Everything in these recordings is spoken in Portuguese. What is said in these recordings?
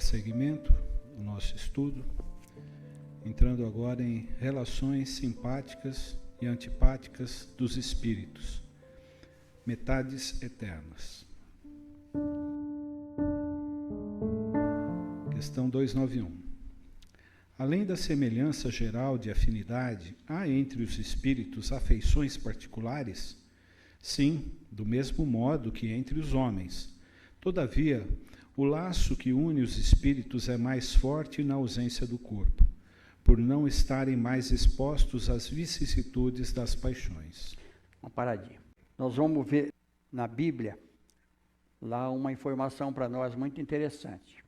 seguimento ao nosso estudo, entrando agora em relações simpáticas e antipáticas dos espíritos, metades eternas. Questão 291. Além da semelhança geral de afinidade, há entre os espíritos afeições particulares? Sim, do mesmo modo que entre os homens. Todavia, o laço que une os espíritos é mais forte na ausência do corpo, por não estarem mais expostos às vicissitudes das paixões. Uma paradinha. Nós vamos ver na Bíblia, lá uma informação para nós muito interessante.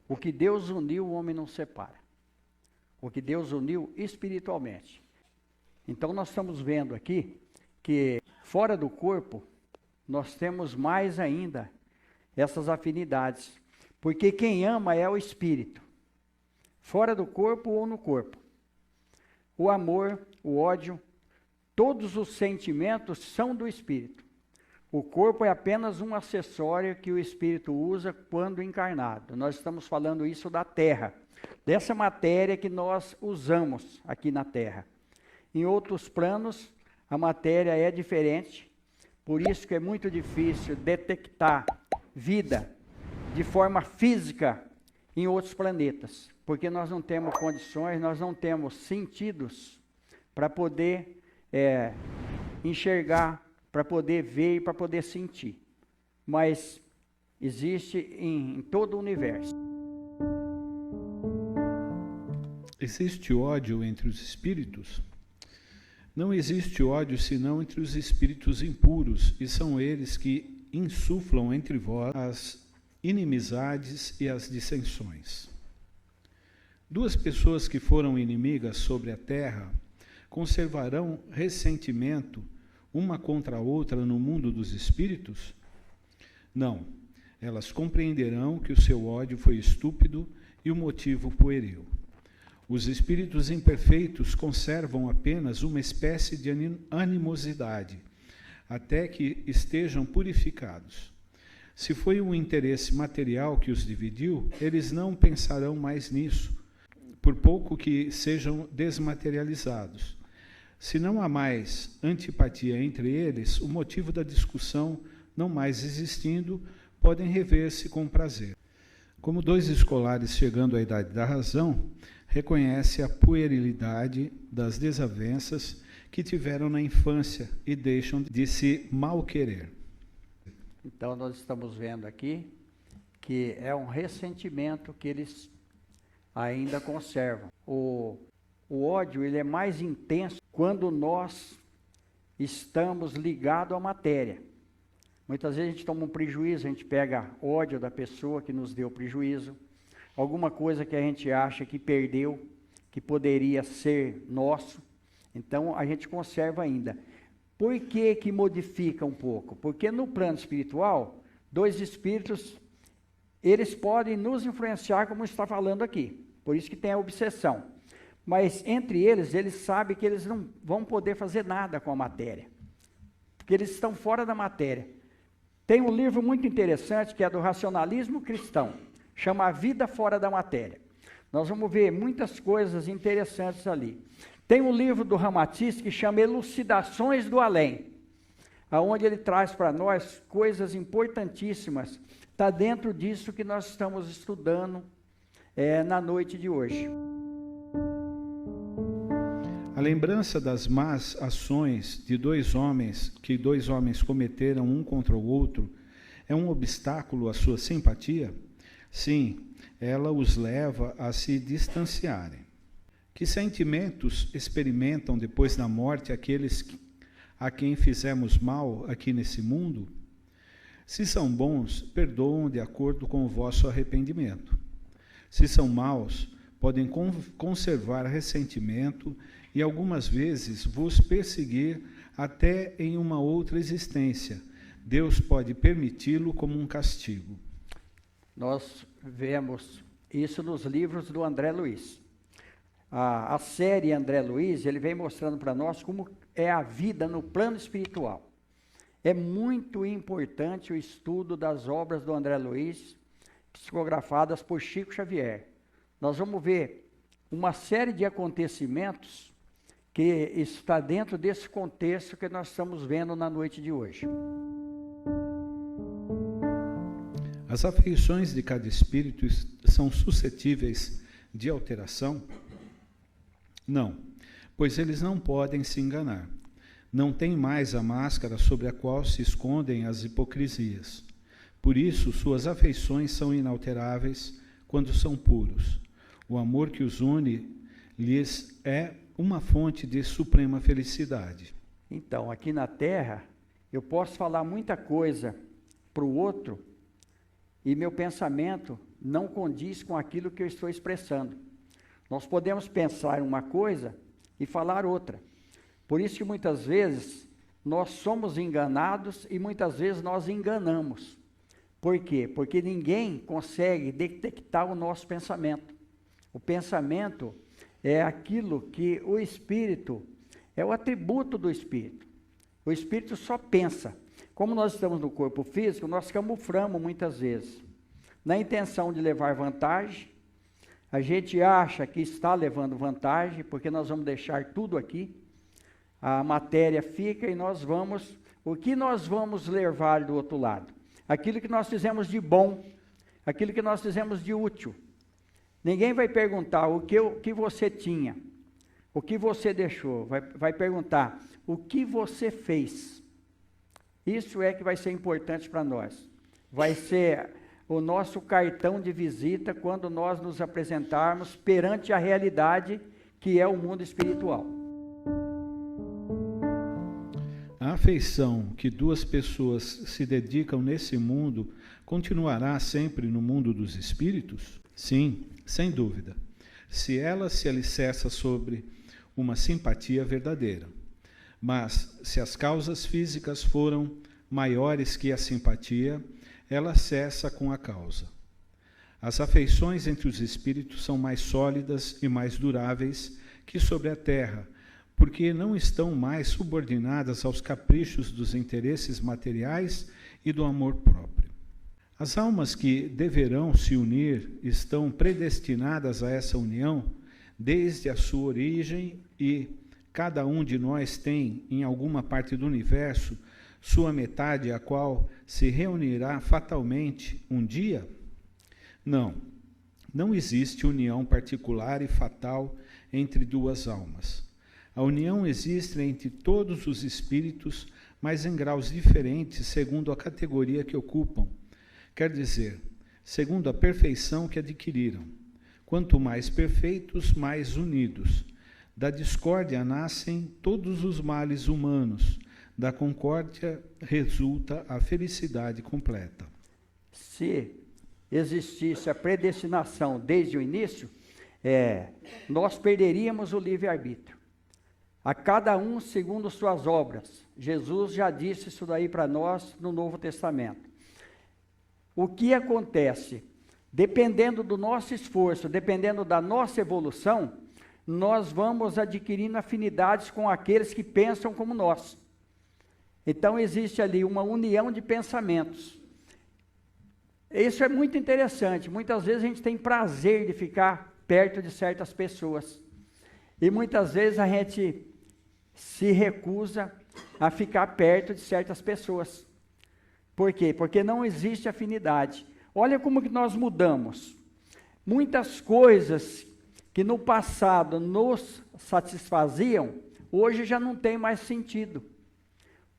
O que Deus uniu, o homem não separa. O que Deus uniu espiritualmente. Então nós estamos vendo aqui que fora do corpo, nós temos mais ainda essas afinidades. Porque quem ama é o espírito. Fora do corpo ou no corpo. O amor, o ódio, todos os sentimentos são do espírito. O corpo é apenas um acessório que o espírito usa quando encarnado. Nós estamos falando isso da terra, dessa matéria que nós usamos aqui na terra. Em outros planos, a matéria é diferente, por isso que é muito difícil detectar vida de forma física em outros planetas, porque nós não temos condições, nós não temos sentidos para poder enxergar, para poder ver e para poder sentir. Mas existe em todo o universo. Existe ódio entre os espíritos? Não existe ódio senão entre os espíritos impuros, e são eles que insuflam entre vós as inimizades e as dissensões. Duas pessoas que foram inimigas sobre a terra conservarão ressentimento uma contra a outra no mundo dos espíritos? Não, elas compreenderão que o seu ódio foi estúpido e o motivo pueril. Os espíritos imperfeitos conservam apenas uma espécie de animosidade, até que estejam purificados. Se foi um interesse material que os dividiu, eles não pensarão mais nisso, por pouco que sejam desmaterializados. Se não há mais antipatia entre eles, o motivo da discussão, não mais existindo, podem rever-se com prazer. Como dois escolares chegando à idade da razão, reconhece a puerilidade das desavenças que tiveram na infância e deixam de se malquerer. Então nós estamos vendo aqui que é um ressentimento que eles ainda conservam. O ódio ele é mais intenso quando nós estamos ligados à matéria. Muitas vezes a gente toma um prejuízo, a gente pega ódio da pessoa que nos deu prejuízo, alguma coisa que a gente acha que perdeu, que poderia ser nosso, então a gente conserva ainda. Por que que modifica um pouco? Porque no plano espiritual, dois espíritos, eles podem nos influenciar como está falando aqui, por isso que tem a obsessão. Mas entre eles, eles sabem que eles não vão poder fazer nada com a matéria, porque eles estão fora da matéria. Tem um livro muito interessante que é do racionalismo cristão, chama A Vida Fora da Matéria. Nós vamos ver muitas coisas interessantes ali. Tem um livro do Ramatiz que chama Elucidações do Além, onde ele traz para nós coisas importantíssimas. Está dentro disso que nós estamos estudando na noite de hoje. A lembrança das más ações de dois homens cometeram um contra o outro é um obstáculo à sua simpatia? Sim, ela os leva a se distanciarem. Que sentimentos experimentam depois da morte aqueles a quem fizemos mal aqui nesse mundo? Se são bons, perdoam de acordo com o vosso arrependimento. Se são maus, podem conservar ressentimento e algumas vezes vos perseguir até em uma outra existência. Deus pode permiti-lo como um castigo. Nós vemos isso nos livros do André Luiz. A série André Luiz, ele vem mostrando para nós como é a vida no plano espiritual. É muito importante o estudo das obras do André Luiz, psicografadas por Chico Xavier. Nós vamos ver uma série de acontecimentos que está dentro desse contexto que nós estamos vendo na noite de hoje. As afeições de cada espírito são suscetíveis de alteração? Não, pois eles não podem se enganar. Não têm mais a máscara sobre a qual se escondem as hipocrisias. Por isso, suas afeições são inalteráveis quando são puros. O amor que os une lhes é uma fonte de suprema felicidade. Então, aqui na Terra, eu posso falar muita coisa para o outro e meu pensamento não condiz com aquilo que eu estou expressando. Nós podemos pensar uma coisa e falar outra. Por isso que muitas vezes nós somos enganados e muitas vezes nós enganamos. Por quê? Porque ninguém consegue detectar o nosso pensamento. O pensamento é aquilo que o Espírito, é o atributo do Espírito. O Espírito só pensa. Como nós estamos no corpo físico, nós camuflamos muitas vezes. Na intenção de levar vantagem, a gente acha que está levando vantagem, porque nós vamos deixar tudo aqui. A matéria fica e nós vamos... O que nós vamos levar do outro lado? Aquilo que nós fizemos de bom, aquilo que nós fizemos de útil. Ninguém vai perguntar o que você tinha, o que você deixou. Vai perguntar o que você fez. Isso é que vai ser importante para nós. Vai ser o nosso cartão de visita quando nós nos apresentarmos perante a realidade que é o mundo espiritual. A afeição que duas pessoas se dedicam nesse mundo continuará sempre no mundo dos espíritos? Sim, sem dúvida, se ela se alicerça sobre uma simpatia verdadeira. Mas, se as causas físicas foram maiores que a simpatia, ela cessa com a causa. As afeições entre os espíritos são mais sólidas e mais duráveis que sobre a terra, porque não estão mais subordinadas aos caprichos dos interesses materiais e do amor próprio. As almas que deverão se unir estão predestinadas a essa união desde a sua origem e cada um de nós tem, em alguma parte do universo, sua metade, a qual se reunirá fatalmente um dia? Não, não existe união particular e fatal entre duas almas. A união existe entre todos os espíritos, mas em graus diferentes segundo a categoria que ocupam. Quer dizer, segundo a perfeição que adquiriram. Quanto mais perfeitos, mais unidos. Da discórdia nascem todos os males humanos. Da concórdia resulta a felicidade completa. Se existisse a predestinação desde o início, nós perderíamos o livre-arbítrio. A cada um segundo suas obras. Jesus já disse isso daí para nós no Novo Testamento. O que acontece? Dependendo do nosso esforço, dependendo da nossa evolução, nós vamos adquirindo afinidades com aqueles que pensam como nós. Então existe ali uma união de pensamentos. Isso é muito interessante. Muitas vezes a gente tem prazer de ficar perto de certas pessoas. E muitas vezes a gente se recusa a ficar perto de certas pessoas. Por quê? Porque não existe afinidade. Olha como que nós mudamos. Muitas coisas que no passado nos satisfaziam, hoje já não tem mais sentido.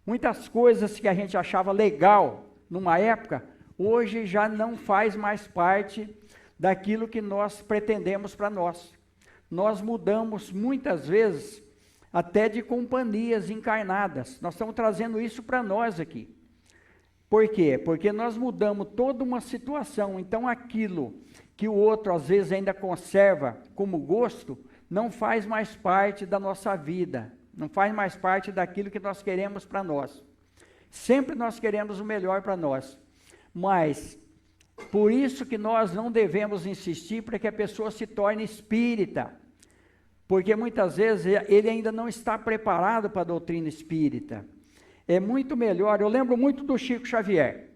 Muitas coisas que a gente achava legal numa época, hoje já não faz mais parte daquilo que nós pretendemos para nós. Nós mudamos muitas vezes até de companhias encarnadas. Nós estamos trazendo isso para nós aqui. Por quê? Porque nós mudamos toda uma situação, então aquilo que o outro às vezes ainda conserva como gosto, não faz mais parte da nossa vida, não faz mais parte daquilo que nós queremos para nós. Sempre nós queremos o melhor para nós, mas por isso que nós não devemos insistir para que a pessoa se torne espírita, porque muitas vezes ele ainda não está preparado para a doutrina espírita. É muito melhor, eu lembro muito do Chico Xavier.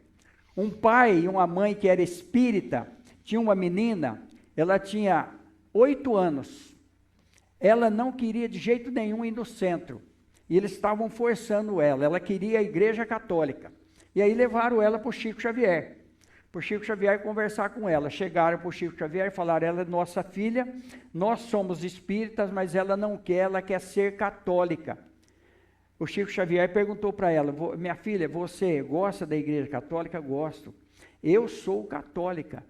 Um pai e uma mãe que era espírita, tinha uma menina, ela tinha 8 anos. Ela não queria de jeito nenhum ir no centro. E eles estavam forçando ela. Ela queria a igreja católica. E aí levaram ela para o Chico Xavier. Para o Chico Xavier conversar com ela. Chegaram para o Chico Xavier e falaram, ela é nossa filha, nós somos espíritas, mas ela não quer, ela quer ser católica. O Chico Xavier perguntou para ela, minha filha, você gosta da igreja católica? Gosto. Eu sou católica.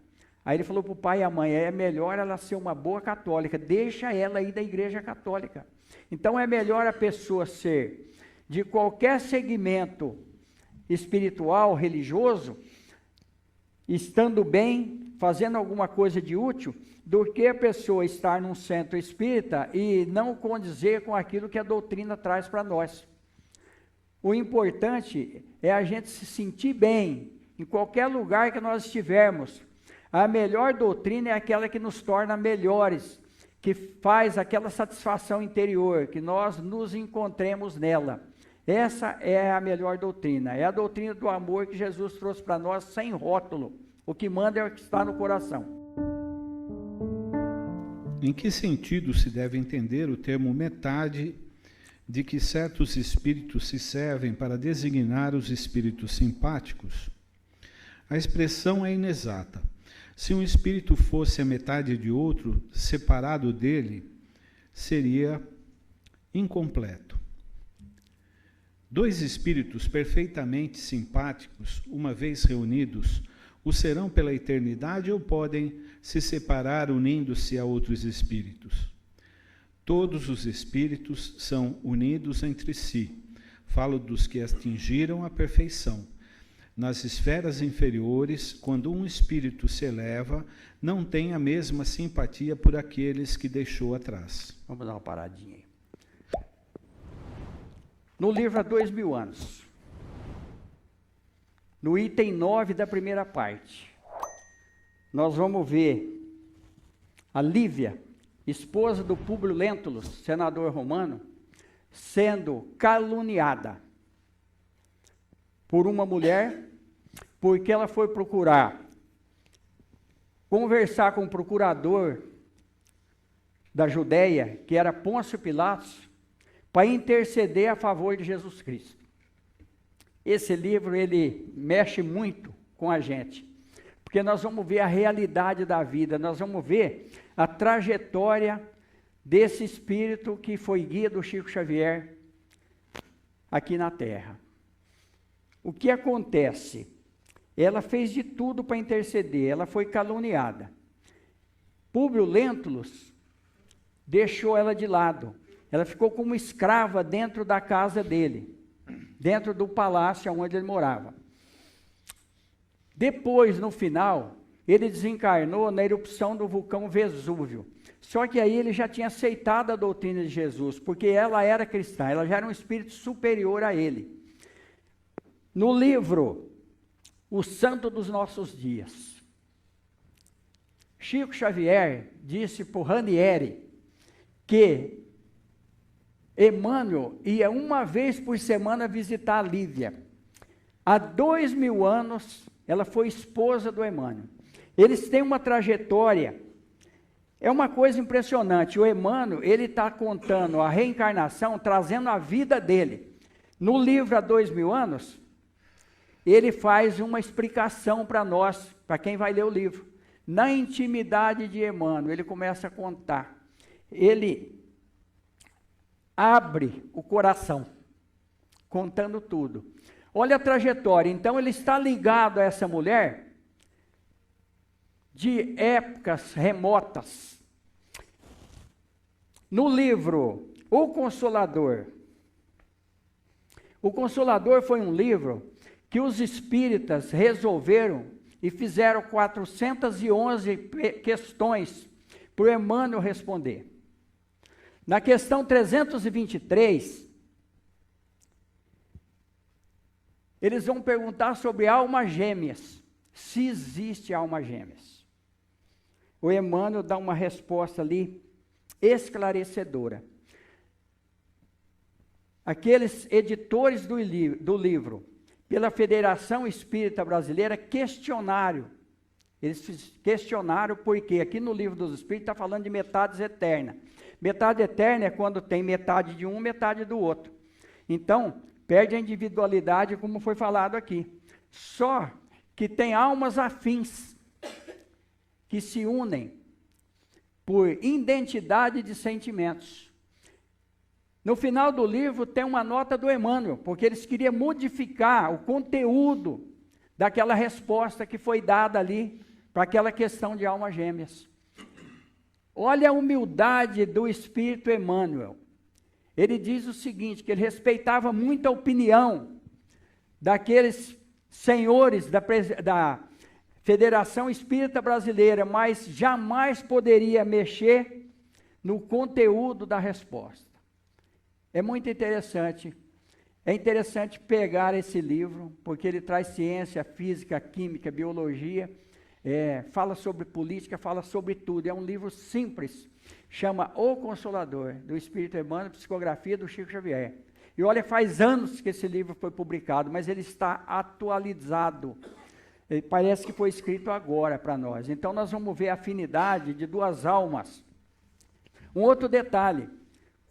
Aí ele falou para o pai e a mãe, é melhor ela ser uma boa católica, deixa ela ir da igreja católica. Então é melhor a pessoa ser de qualquer segmento espiritual, religioso, estando bem, fazendo alguma coisa de útil, do que a pessoa estar num centro espírita e não condizer com aquilo que a doutrina traz para nós. O importante é a gente se sentir bem em qualquer lugar que nós estivermos. A melhor doutrina é aquela que nos torna melhores, que faz aquela satisfação interior, que nós nos encontremos nela. Essa é a melhor doutrina, é a doutrina do amor que Jesus trouxe para nós sem rótulo. O que manda é o que está no coração. Em que sentido se deve entender o termo metade, de que certos espíritos se servem para designar os espíritos simpáticos? A expressão é inexata. Se um espírito fosse a metade de outro, separado dele, seria incompleto. 2 espíritos perfeitamente simpáticos, uma vez reunidos, o serão pela eternidade ou podem se separar unindo-se a outros espíritos? Todos os espíritos são unidos entre si. Falo dos que atingiram a perfeição. Nas esferas inferiores, quando um espírito se eleva, não tem a mesma simpatia por aqueles que deixou atrás. Vamos dar uma paradinha aí. No livro Há 2000 anos, no item 9 da primeira parte, nós vamos ver a Lívia, esposa do Públio Lentulus, senador romano, sendo caluniada por uma mulher, porque ela foi procurar conversar com o procurador da Judéia, que era Pôncio Pilatos, para interceder a favor de Jesus Cristo. Esse livro, ele mexe muito com a gente, porque nós vamos ver a realidade da vida, nós vamos ver a trajetória desse espírito que foi guia do Chico Xavier aqui na Terra. O que acontece? Ela fez de tudo para interceder, ela foi caluniada. Públio Lentulus deixou ela de lado, ela ficou como escrava dentro da casa dele, dentro do palácio onde ele morava. Depois, no final, ele desencarnou na erupção do vulcão Vesúvio. Só que aí ele já tinha aceitado a doutrina de Jesus, porque ela era cristã, ela já era um espírito superior a ele. No livro O Santo dos Nossos Dias, Chico Xavier disse por Ranieri que Emmanuel ia uma vez por semana visitar a Lívia. Há 2000 anos, ela foi esposa do Emmanuel. Eles têm uma trajetória, é uma coisa impressionante. O Emmanuel, ele está contando a reencarnação, trazendo a vida dele. No livro Há 2000 anos, ele faz uma explicação para nós, para quem vai ler o livro. Na intimidade de Emmanuel, ele começa a contar. Ele abre o coração, contando tudo. Olha a trajetória. Então, ele está ligado a essa mulher de épocas remotas. No livro O Consolador foi um livro que os espíritas resolveram e fizeram 411 questões para o Emmanuel responder. Na questão 323, eles vão perguntar sobre almas gêmeas, se existe almas gêmeas. O Emmanuel dá uma resposta ali esclarecedora. Aqueles editores do livro pela Federação Espírita Brasileira questionário. Eles questionaram porque aqui no Livro dos Espíritos está falando de metades eternas. Metade eterna é quando tem metade de um, metade do outro. Então, perde a individualidade, como foi falado aqui. Só que tem almas afins que se unem por identidade de sentimentos. No final do livro tem uma nota do Emmanuel, porque eles queriam modificar o conteúdo daquela resposta que foi dada ali para aquela questão de almas gêmeas. Olha a humildade do Espírito Emmanuel. Ele diz o seguinte, que ele respeitava muito a opinião daqueles senhores da Federação Espírita Brasileira, mas jamais poderia mexer no conteúdo da resposta. É muito interessante. É interessante pegar esse livro, porque ele traz ciência, física, química, biologia, fala sobre política, fala sobre tudo. É um livro simples, chama O Consolador, do Espírito Emmanuel, psicografia do Chico Xavier. E olha, faz anos que esse livro foi publicado, mas ele está atualizado. Ele parece que foi escrito agora para nós. Então nós vamos ver a afinidade de duas almas. Um outro detalhe,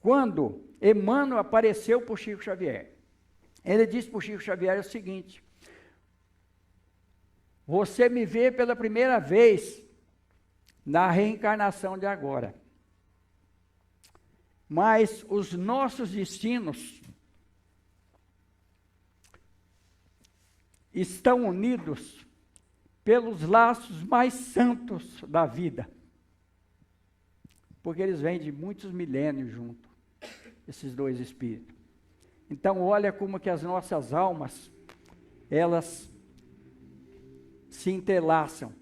quando Emmanuel apareceu para o Chico Xavier, ele disse para o Chico Xavier o seguinte: você me vê pela primeira vez na reencarnação de agora, mas os nossos destinos estão unidos pelos laços mais santos da vida, porque eles vêm de muitos milênios juntos, esses dois espíritos. Então olha como que as nossas almas, elas se entrelaçam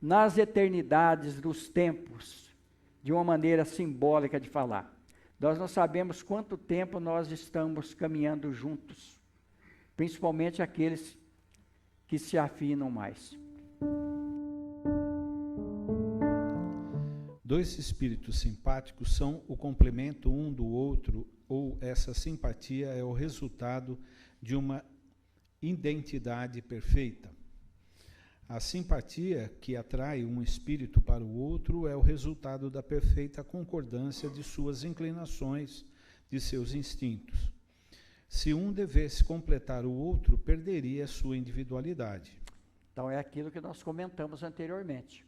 nas eternidades dos tempos, de uma maneira simbólica de falar. Nós não sabemos quanto tempo nós estamos caminhando juntos, principalmente aqueles que se afinam mais. Dois espíritos simpáticos são o complemento um do outro, ou essa simpatia é o resultado de uma identidade perfeita. A simpatia que atrai um espírito para o outro é o resultado da perfeita concordância de suas inclinações, de seus instintos. Se um devesse completar o outro, perderia sua individualidade. Então é aquilo que nós comentamos anteriormente.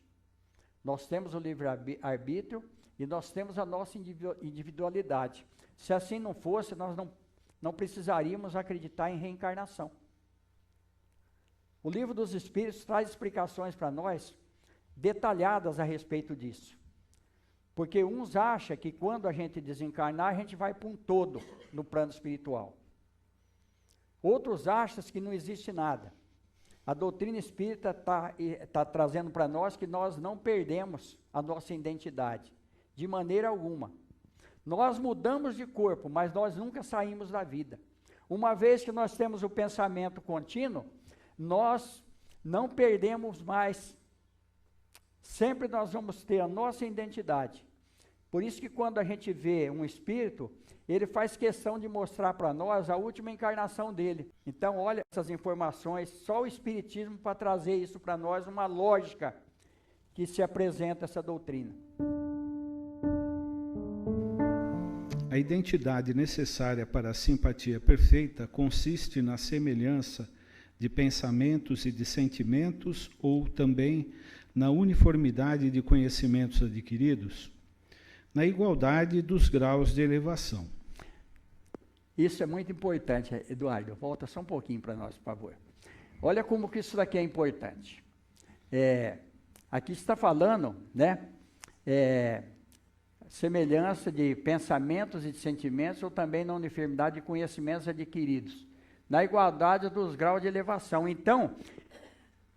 Nós temos o livre-arbítrio e nós temos a nossa individualidade. Se assim não fosse, nós não precisaríamos acreditar em reencarnação. O Livro dos Espíritos traz explicações para nós detalhadas a respeito disso. Porque uns acham que quando a gente desencarnar, a gente vai para um todo no plano espiritual. Outros acham que não existe nada. A doutrina espírita está trazendo para nós que nós não perdemos a nossa identidade, de maneira alguma. Nós mudamos de corpo, mas nós nunca saímos da vida. Uma vez que nós temos o pensamento contínuo, nós não perdemos mais. Sempre nós vamos ter a nossa identidade. Por isso que quando a gente vê um espírito, ele faz questão de mostrar para nós a última encarnação dele. Então, olha essas informações, só o Espiritismo para trazer isso para nós, uma lógica que se apresenta essa doutrina. A identidade necessária para a simpatia perfeita consiste na semelhança de pensamentos e de sentimentos, ou também na uniformidade de conhecimentos adquiridos, na igualdade dos graus de elevação. Isso é muito importante, Eduardo. Volta só um pouquinho para nós, por favor. Olha como que isso daqui é importante. Aqui está falando, né? Semelhança de pensamentos e de sentimentos, ou também na uniformidade de conhecimentos adquiridos, na igualdade dos graus de elevação. Então,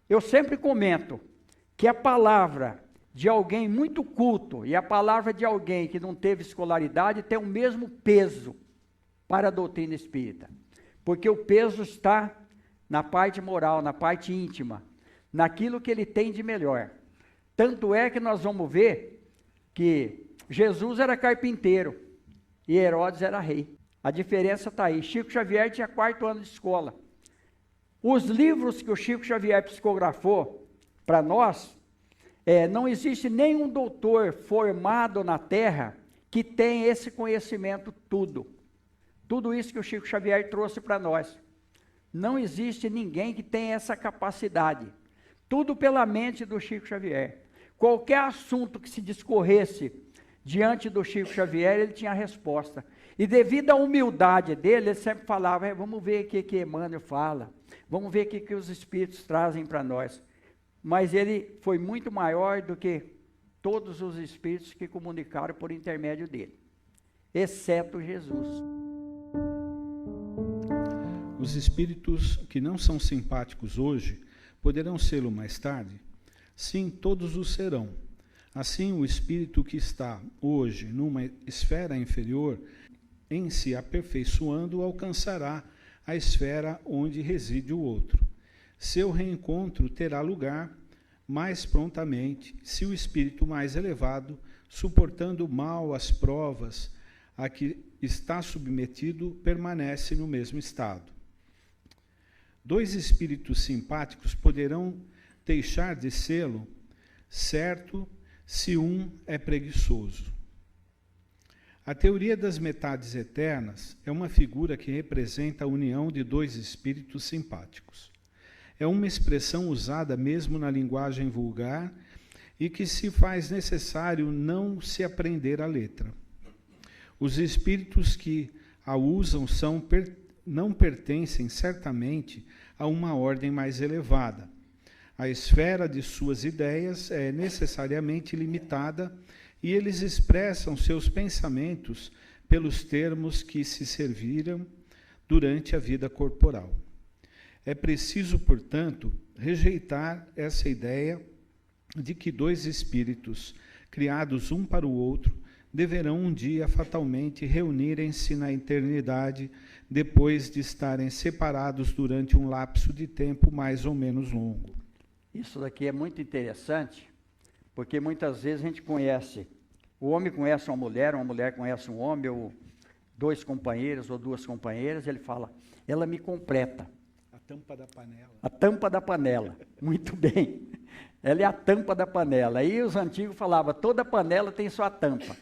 eu sempre comento que a palavra de alguém muito culto e a palavra de alguém que não teve escolaridade tem o mesmo peso para a doutrina espírita, porque o peso está na parte moral, na parte íntima, naquilo que ele tem de melhor. Tanto é que nós vamos ver que Jesus era carpinteiro e Herodes era rei. A diferença está aí. Chico Xavier tinha 4º ano de escola. Os livros que o Chico Xavier psicografou para nós, não existe nenhum doutor formado na Terra que tem esse conhecimento tudo. Tudo isso que o Chico Xavier trouxe para nós. Não existe ninguém que tenha essa capacidade. Tudo pela mente do Chico Xavier. Qualquer assunto que se discorresse diante do Chico Xavier, ele tinha a resposta. E devido à humildade dele, ele sempre falava, vamos ver o que Emmanuel fala, vamos ver o que os Espíritos trazem para nós. Mas ele foi muito maior do que todos os Espíritos que comunicaram por intermédio dele, exceto Jesus. Os Espíritos que não são simpáticos hoje, poderão sê-lo mais tarde? Sim, todos o serão. Assim, o espírito que está hoje numa esfera inferior, em se aperfeiçoando, alcançará a esfera onde reside o outro. Seu reencontro terá lugar mais prontamente, se o espírito mais elevado, suportando mal as provas a que está submetido, permanece no mesmo estado. Dois espíritos simpáticos poderão deixar de sê-lo, certo, se um é preguiçoso. A teoria das metades eternas é uma figura que representa a união de dois espíritos simpáticos. É uma expressão usada mesmo na linguagem vulgar e que se faz necessário não se aprender a letra. Os espíritos que a usam não pertencem certamente a uma ordem mais elevada. A esfera de suas ideias é necessariamente limitada e eles expressam seus pensamentos pelos termos que se serviram durante a vida corporal. É preciso, portanto, rejeitar essa ideia de que dois espíritos, criados um para o outro, deverão um dia fatalmente reunirem-se na eternidade, depois de estarem separados durante um lapso de tempo mais ou menos longo. Isso daqui é muito interessante, porque muitas vezes a gente conhece, o homem conhece uma mulher conhece um homem, ou dois companheiros ou duas companheiras, ele fala, ela me completa. A tampa da panela. A tampa da panela, muito bem. Ela é a tampa da panela. Aí os antigos falavam, toda panela tem sua tampa,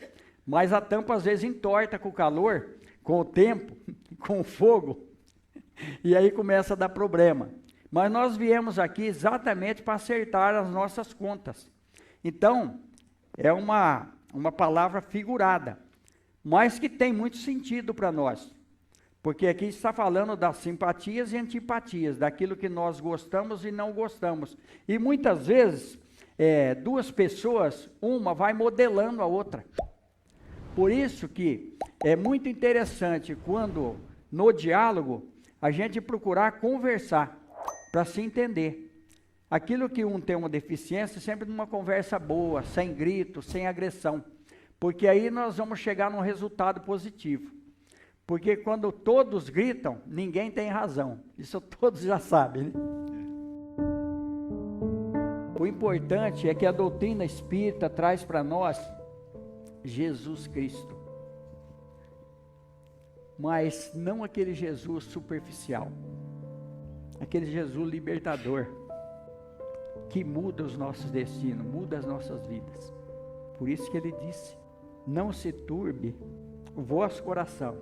mas a tampa às vezes entorta com o calor, com o tempo, com o fogo, e aí começa a dar problema. Mas nós viemos aqui exatamente para acertar as nossas contas. Então, é uma palavra figurada, mas que tem muito sentido para nós. Porque aqui está falando das simpatias e antipatias, daquilo que nós gostamos e não gostamos. E muitas vezes, duas pessoas, uma vai modelando a outra. Por isso que é muito interessante quando, no diálogo, a gente procurar conversar, para se entender. Aquilo que um tem uma deficiência, sempre numa conversa boa, sem grito, sem agressão. Porque aí nós vamos chegar num resultado positivo. Porque quando todos gritam, ninguém tem razão. Isso todos já sabem, né? O importante é que a doutrina espírita traz para nós Jesus Cristo. Mas não aquele Jesus superficial. Aquele Jesus libertador, que muda os nossos destinos, muda as nossas vidas. Por isso que ele disse, não se turbe o vosso coração,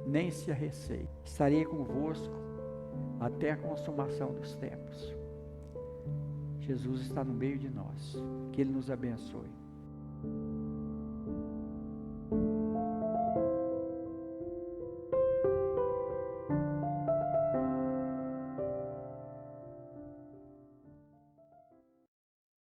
nem se arreceie. Estarei convosco até a consumação dos tempos. Jesus está no meio de nós, que ele nos abençoe.